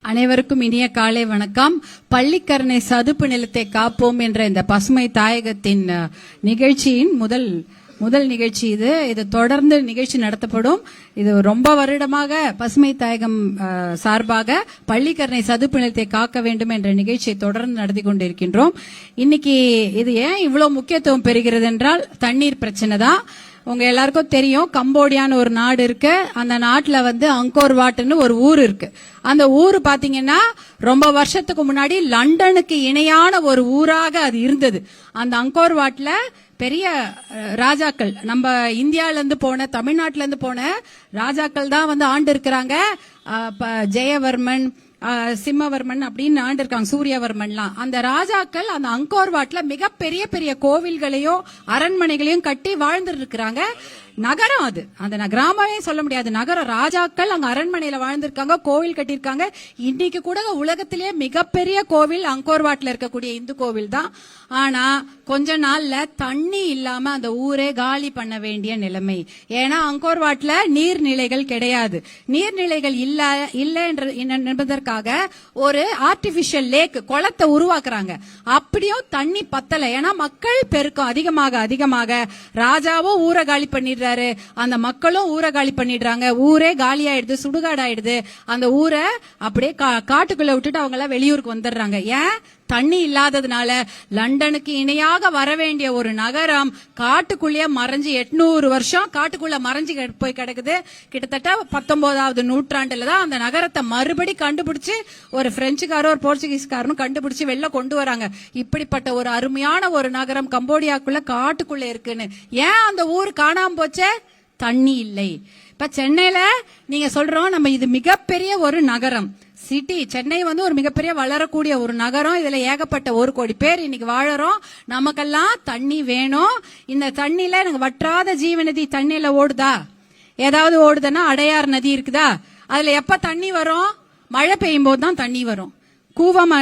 அனைவருக்கும் இனிய காலை வணக்கம். பள்ளிக்கரணை சதுப்பு நிலத்தை காப்போம் என்ற இந்த பசுமை தாயகத்தின் நிகழ்ச்சியின் முதல் நிகழ்ச்சி இது தொடர்ந்து நிகழ்ச்சி நடத்தப்படும். இது ரொம்ப வருடமாக பசுமை தாயகம் சார்பாக பள்ளிக்கரணை சதுப்பு நிலத்தை காக்க வேண்டும் என்ற நிகழ்ச்சியை தொடர்ந்து நடத்தி கொண்டிருக்கின்றோம். இன்னைக்கு இது ஏன் இவ்வளவு முக்கியத்துவம் பெறுகிறது என்றால் தண்ணீர் பிரச்சனை தான். உங்க எல்லாருக்கும் தெரியும், கம்போடியான்னு ஒரு நாடு இருக்கு. அந்த நாட்டுல அங்கோர் வாட்னு ஒரு ஊர் இருக்கு. அந்த ஊர் பாத்தீங்கன்னா ரொம்ப வருஷத்துக்கு முன்னாடி லண்டனுக்கு இணையான ஒரு ஊராக அது இருந்தது. அந்த அங்கோர் வாட்ல பெரிய ராஜாக்கள், நம்ம இந்தியால இருந்து போன, தமிழ்நாட்டுல இருந்து போன ராஜாக்கள் தான் ஆண்டு இருக்கிறாங்க. ஜெயவர்மன், சிம்மவர்மன் அப்படின்னு ஆண்டு இருக்காங்க, சூரியவர்மன்லாம். அந்த ராஜாக்கள் அந்த அங்கோர் வாட்ல மிகப்பெரிய பெரிய கோவில்களையும் அரண்மனைகளையும் கட்டி வாழ்ந்துட்டு இருக்கிறாங்க. நகரம் அது, அந்த கிராமமே சொல்ல முடியாது, நகரம். ராஜாக்கள் அங்க அரண்மனையில வாழ்ந்திருக்காங்க, கோவில் கட்டியிருக்காங்க. இன்னைக்கு கூட உலகத்திலேயே மிகப்பெரிய கோவில் அங்கோர் வாட்ல இருக்கக்கூடிய இந்து கோவில் தான். ஆனா கொஞ்ச நாள்ல தண்ணி இல்லாம அந்த ஊரே காலி பண்ண வேண்டிய நிலைமை. ஏன்னா அங்கோர் வாட்ல நீர்நிலைகள் கிடையாது. நீர்நிலைகள் இல்ல என்பதற்காக ஒரு ஆர்டிபிஷியல் லேக், குளத்தை உருவாக்குறாங்க. அப்படியும் தண்ணி பத்தல. ஏன்னா மக்கள் பெருக்கம் அதிகமாக ராஜாவும் ஊரை காலி பண்ணிடுறாரு, அந்த மக்களும் ஊரை காலி பண்ணிடுறாங்க. ஊரே காலி ஆயிடுது, சுடுகாடு ஆயிடுது. அந்த ஊரை அப்படியே காட்டுக்குள்ள விட்டுட்டு அவங்க எல்லாம் வெளியூருக்கு வந்துடுறாங்க. ஏன்? தண்ணி இல்லாததுனால. லண்டனுக்கு இணையாக வர வேண்டிய ஒரு நகரம் காட்டுக்குள்ளேயே மறைஞ்சு 800 வருஷம் காட்டுக்குள்ள மறைஞ்சு போய் கிடக்குது. கிட்டத்தட்ட 19வது நூற்றாண்டுல தான் அந்த நகரத்தை மறுபடி கண்டுபிடிச்சு ஒரு பிரெஞ்சுக்காரோ ஒரு போர்ச்சுகீஸ்காரனும் கண்டுபிடிச்சு வெளில கொண்டு வராங்க. இப்படிப்பட்ட ஒரு அருமையான ஒரு நகரம் கம்போடியாக்குள்ள காட்டுக்குள்ள இருக்குன்னு. ஏன் அந்த ஊர் காணாம போச்சே? தண்ணி இல்லை. இப்ப சென்னையில நீங்க சொல்றோம், நம்ம இது மிகப்பெரிய ஒரு நகரம், சிட்டி. சென்னை ஒரு மிகப்பெரிய வளரக்கூடிய ஒரு நகரம். இதுல ஏகப்பட்ட 1 கோடி பேர் இன்னைக்கு வாழறோம். நமக்கெல்லாம் தண்ணி வேணும். இந்த தண்ணியில எனக்கு வற்றாத ஜீவநதி தண்ணியில ஓடுதா? ஏதாவது ஓடுதுன்னா அடையார் நதி இருக்குதா? அதுல எப்ப தண்ணி வரும்? மழை பெய்யும் போது தான் தண்ணி வரும். கூவம்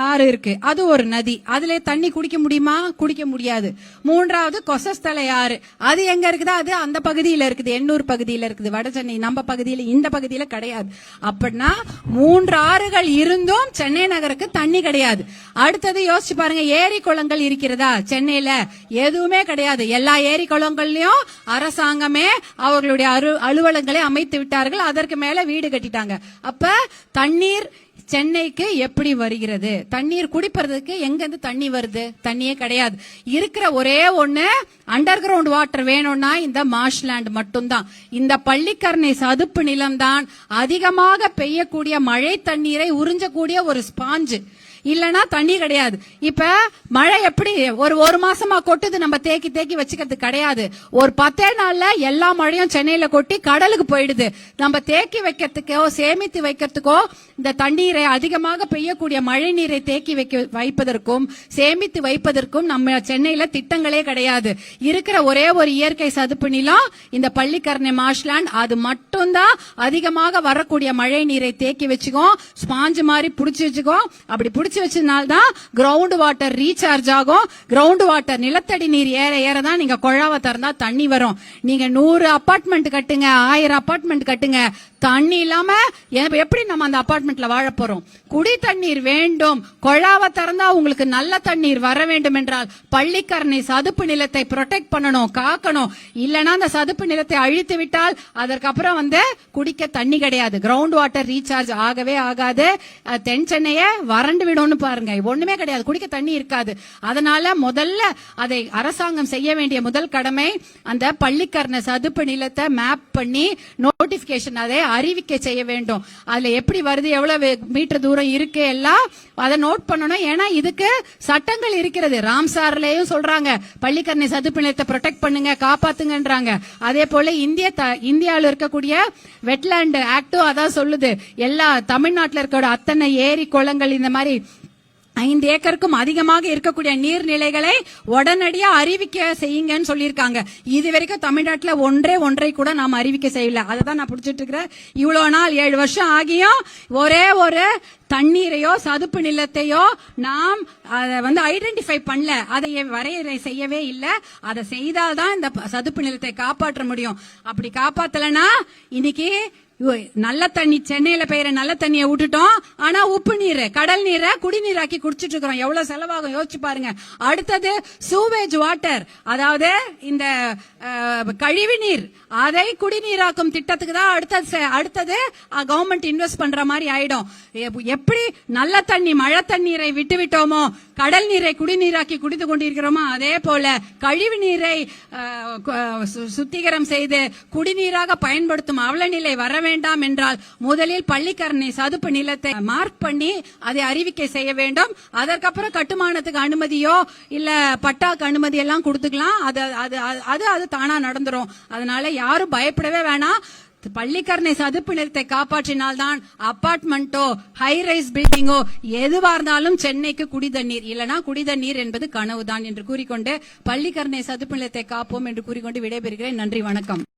ஆறு இருக்கு, அது ஒரு நதி. அதுல தண்ணி குடிக்க முடியுமா? குடிக்க முடியாது. 3வது கொசஸ்தலை ஆறு, அது எங்க இருக்குதா? அது அந்த பகுதியில இருக்குது, எண்ணூர் பகுதியில இருக்குது, வட சென்னை. நம்ம பகுதியில, இந்த பகுதியில கிடையாது. அப்படின்னா 3 ஆறுகள் இருந்தும் சென்னை நகருக்கு தண்ணி கிடையாது. அடுத்தது யோசிச்சு பாருங்க, ஏரி குளங்கள் இருக்கிறதா சென்னையில? எதுவுமே கிடையாது. எல்லா ஏரி குளங்கள்லயும் அரசாங்கமே அவர்களுடைய அலுவலகங்களை அமைத்து விட்டார்கள். அதற்கு மேல வீடு கட்டிட்டாங்க. அப்ப தண்ணீர் சென்னைக்கு எப்படி வருகிறது? தண்ணீர் குடிப்பதற்கு எங்க இருந்து தண்ணி வருது? தண்ணியே கிடையாது. இருக்கிற ஒரே ஒண்ணு அண்டர் கிரவுண்ட் வாட்டர் வேணும்னா இந்த மார்ஷ்லேண்ட் மட்டும்தான். இந்த பள்ளிக்கரணை சதுப்பு நிலம் தான் அதிகமாக பெய்யக்கூடிய மழை தண்ணீரை உறிஞ்சக்கூடிய ஒரு ஸ்பாஞ்சு. இல்லனா தண்ணி கிடையாது. இப்ப மழை எப்படி ஒரு மாசமா கொட்டுது, நம்ம தேக்கி வச்சுக்கிறது கிடையாது. ஒரு 10 நாள்ல எல்லா மழையும் சென்னையில கொட்டி கடலுக்கு போயிடுது. நம்ம தேக்கி வைக்கிறதுக்கோ சேமித்து வைக்கிறதுக்கோ, இந்த தண்ணீரை அதிகமாக பெய்யக்கூடிய மழை நீரை தேக்கி வைப்பதற்கும் சேமித்து வைப்பதற்கும் நம்ம சென்னையில திட்டங்களே கிடையாது. இருக்கிற ஒரே ஒரு இயற்கை சதுப்பு நிலம் இந்த பள்ளிக்கரணை மார்ஷ்லேண்ட். அது மட்டும்தான் அதிகமாக வரக்கூடிய மழை நீரை தேக்கி வச்சுக்கோ, ஸ்பாஞ்சு மாதிரி புடிச்சு வச்சுக்கோ. அப்படி புடிச்சு வச்சதுனால்தான் கிரவுண்ட் வாட்டர் ரீசார்ஜ் ஆகும். கிரவுண்ட் வாட்டர், நிலத்தடி நீர் ஏற தான் நீங்க குழாவை திறந்தா தண்ணி வரும். நீங்க 100 அபார்ட்மெண்ட் கட்டுங்க, 1000 அபார்ட்மெண்ட் கட்டுங்க, தண்ணி இல்லாம எப்படி நம்ம அந்த அபார்ட்மெண்ட்ல வாழ போறோம்? குடி தண்ணீர் வேண்டும். குழாவை திறந்தா உங்களுக்கு நல்ல தண்ணீர் வர வேண்டும் என்றால் பள்ளிக்கரணை சதுப்பு நிலத்தை ப்ரொடெக்ட் பண்ணணும், காக்கணும். இல்லனா அந்த சதுப்பு நிலத்தை அழித்து விட்டால் அதற்கப்புறம் குடிக்க தண்ணி கிடையாது. கிரவுண்ட் வாட்டர் ரீசார்ஜ் ஆகவே ஆகாது. தென் சென்னையை வறண்டு விடும்னு பாருங்க, ஒண்ணுமே கிடையாது, குடிக்க தண்ணி இருக்காது. அதனால முதல்ல அதை அரசாங்கம் செய்ய வேண்டிய முதல் கடமை, அந்த பள்ளிக்கரணை சதுப்பு நிலத்தை மேப் பண்ணி நோட்டிபிகேஷன், அதை அறிவிக்க செய்ய வேண்டும். அதுல எப்படி வருது, எவ்வளவு மீட்டர் தூரம் இருக்கு, எல்லாம் அதை நோட் பண்ணணும். ஏன்னா இதுக்கு சட்டங்கள் இருக்கிறது. ராம்சார்லயும் சொல்றாங்க பள்ளிக்கரணை சதுப்பு நிலத்தை ப்ரொடெக்ட் பண்ணுங்க, காப்பாத்துங்கன்றாங்க. அதே போல இந்தியாவில் இருக்கக்கூடிய வெட்லேண்ட் ஆக்டும் அதான் சொல்லுது. எல்லா தமிழ்நாட்டில் இருக்க அத்தனை ஏரி குளங்கள், இந்த மாதிரி 5 ஏக்கருக்கும் அதிகமாக இருக்கக்கூடிய நீர்நிலைகளை உடனடியா அறிவிக்க செய்யுங்கன்னு சொல்லியிருக்காங்க. இது வரைக்கும் தமிழ்நாட்டில் ஒன்றை கூட நாம் அறிவிக்க செய்யல. அதை தான் நான் பிடிச்சிட்டு இருக்கிறேன். இவ்வளவு நாள் 7 வருஷம் ஆகியும் ஒரே ஒரு தண்ணீரையோ சதுப்பு நிலத்தையோ நாம் அதை ஐடென்டிஃபை பண்ணல, அதை வரையறை செய்யவே இல்லை. அதை செய்தால்தான் இந்த சதுப்பு நிலத்தை காப்பாற்ற முடியும். அப்படி காப்பாத்தலனா இன்னைக்கு நல்ல தண்ணி சென்னையில பெய்யற நல்ல தண்ணியை விட்டுட்டோம். ஆனா உப்பு நீர், கடல் நீரை குடிநீராக்கி குடிச்சிட்டு இருக்கிறோம். எவ்வளவு செலவாகும் யோசிச்சு பாருங்க. அடுத்தது சூவேஜ் வாட்டர், அதாவது இந்த கழிவு நீர், அதை குடிநீராக்கும் திட்டத்துக்கு தான் அடுத்தது கவர்மெண்ட் இன்வெஸ்ட் பண்ற மாதிரி ஆயிடும். எப்படி நல்ல தண்ணி மழை தண்ணீரை விட்டு விட்டோமோ, கடல் நீரை குடிநீராக்கி குடித்து கொண்டிருக்கிறோமோ, அதே போல கழிவு நீரை சுத்திகரம் செய்து குடிநீராக பயன்படுத்தும் அவலநிலை வர வேண்டாம் என்றால் முதலில் பள்ளிக்கரணை சதுப்பு நிலத்தை மார்க் பண்ணி அதை அறிவிக்கை செய்ய வேண்டும். அதற்கப்புறம் கட்டுமானத்துக்கு அனுமதியோ இல்ல பட்டாக்கு அனுமதி எல்லாம் கொடுத்துக்கலாம். அது தானா நடந்துரும். அதனால யாரும் பயப்படவே வேணாம். பள்ளிக்கரணை சதுப்பு நிலத்தை காப்பாற்றினால்தான் அபார்ட்மெண்டோ ஹை ரைஸ் பில்டிங்கோ எதுவா இருந்தாலும் சென்னைக்கு குடிதண்ணீர், இல்லனா குடிதண்ணீர் என்பது கனவுதான் என்று கூறிக்கொண்டு பள்ளிக்கரணை சதுப்பு நிலத்தை காப்போம் என்று கூறிக்கொண்டு விடைபெறுகிறேன். நன்றி, வணக்கம்.